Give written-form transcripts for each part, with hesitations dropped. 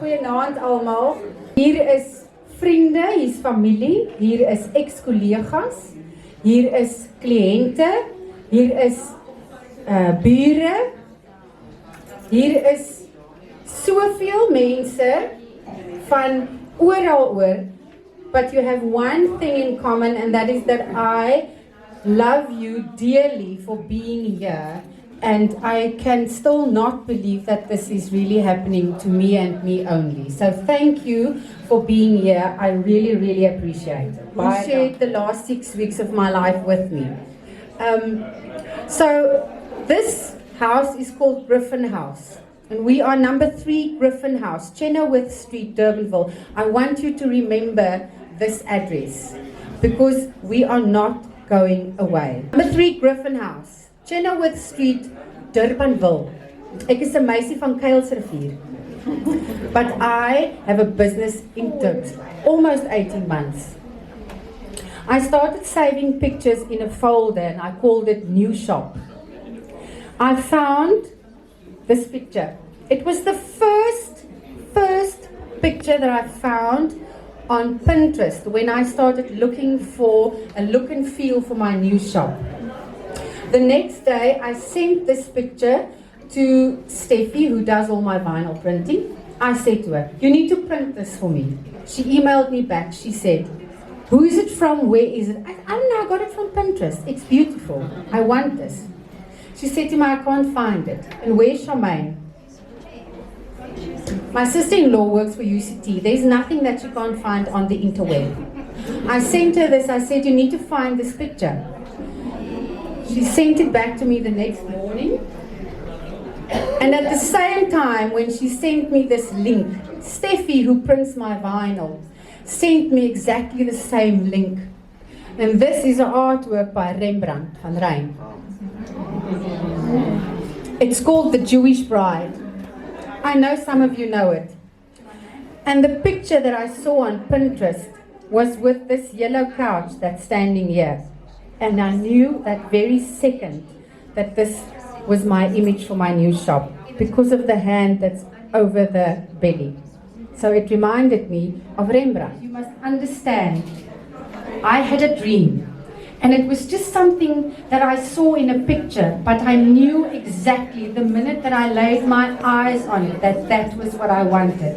goeienaand almal. Hier is vriende, hier is familie, hier is ex-kollegas, hier is kliënte, hier is bure, hier is soveel mense van oral oor, but you have one thing in common, and that is that I love you dearly for being here. And I can still not believe that this is really happening to me and me only. So thank you for being here. I really, really appreciate it. You shared the last 6 weeks of my life with me. So this house is called Griffin House. And we are number 3 Griffin House, Chenoweth Street, Durbanville. I want you to remember this address because we are not going away. Number 3 Griffin House. Chenoweth Street, Durbanville. Ek is 'n meisie van Kuilsrivier. But I have a business in Turks, almost 18 months. I started saving pictures in a folder and I called it New Shop. I found this picture. It was the first picture that I found on Pinterest when I started looking for a look and feel for my new shop. The next day, I sent this picture to Steffi, who does all my vinyl printing. I said to her, you need to print this for me. She emailed me back. She said, who is it from? Where is it? I don't know, I got it from Pinterest. It's beautiful. I want this. She said to me, I can't find it. And where's Charmaine? My sister-in-law works for UCT. There's nothing that you can't find on the interweb. I sent her this. I said, you need to find this picture. She sent it back to me the next morning. And at the same time, when she sent me this link, Steffi, who prints my vinyl, sent me exactly the same link. And this is an artwork by Rembrandt van Rijn. It's called The Jewish Bride. I know some of you know it. And the picture that I saw on Pinterest was with this yellow couch that's standing here. And I knew that very second that this was my image for my new shop because of the hand that's over the belly. So it reminded me of Rembrandt. You must understand, I had a dream. And it was just something that I saw in a picture, but I knew exactly the minute that I laid my eyes on it that that was what I wanted.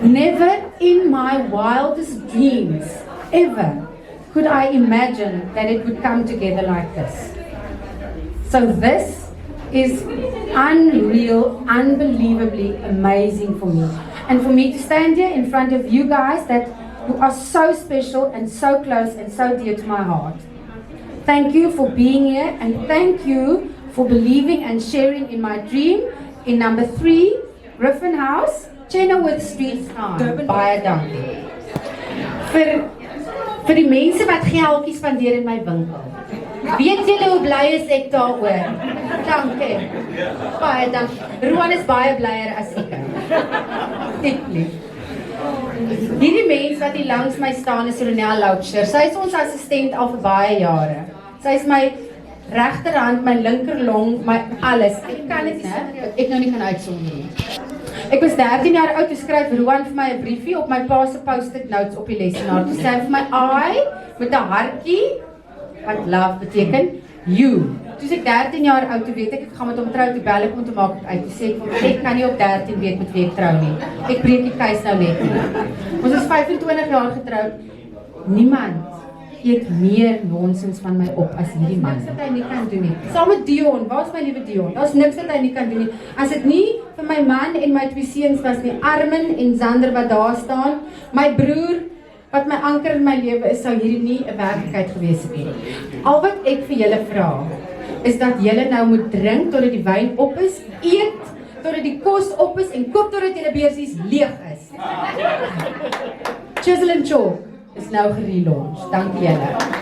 Never in my wildest dreams, ever, could I imagine that it would come together like this. So this is unreal, unbelievably amazing for me. And for me to stand here in front of you guys that who are so special and so close and so dear to my heart. Thank you for being here and thank you for believing and sharing in my dream in number 3 Griffin House, Chenoweth Street, Baie dankie. Vir die mense wat geldjies spandeer in my winkel. Weet julle hoe bly is ek daaroor? Dankie. Baie dankie. Roan is baie blyer as ek. Dieplik. Hierdie mens wat hier langs my staan is Ronel Loucher. Sy is ons assistent al vir baie jare. Sy is my regterhand, my linkerlong, my alles. Ek kan dit nie, ek nou nie kan uitsonder nie. Ek was 13 jaar oud, toe skryf Roan vir my 'n briefie op my pa se post-it notes op die lesenaar. Toe sê hy vir my I met 'n hartjie wat love beteken you. Toe ek 13 jaar oud, toe weet ek gaan met hom trou, toe bel ek om te maak uit. Toe sê ek vir ek kan nie op 13 weet met wie ek trou nie. Ek breek die keis nou net nie. Ons is 25 jaar getroud. Niemand eet meer nonsens van my op as hierdie man. Niks wat hy nie kan doen nie. Saam met Dion, waar is my liewe Dion? Daar's niks wat hy nie kan doen nie. As dit nie vir my man en my 2 seuns was nie, Armin en Zander wat daar staan, my broer wat my anker in my lewe is, sou hierdie nie 'n werklikheid gewees het nie. Al wat ek vir julle vra, is dat julle nou moet drink totdat die wyn op is, eet totdat die kos op is en koop totdat julle beursies leeg is. Chissel and Chalk is nou gerelaunch. Dankie julle.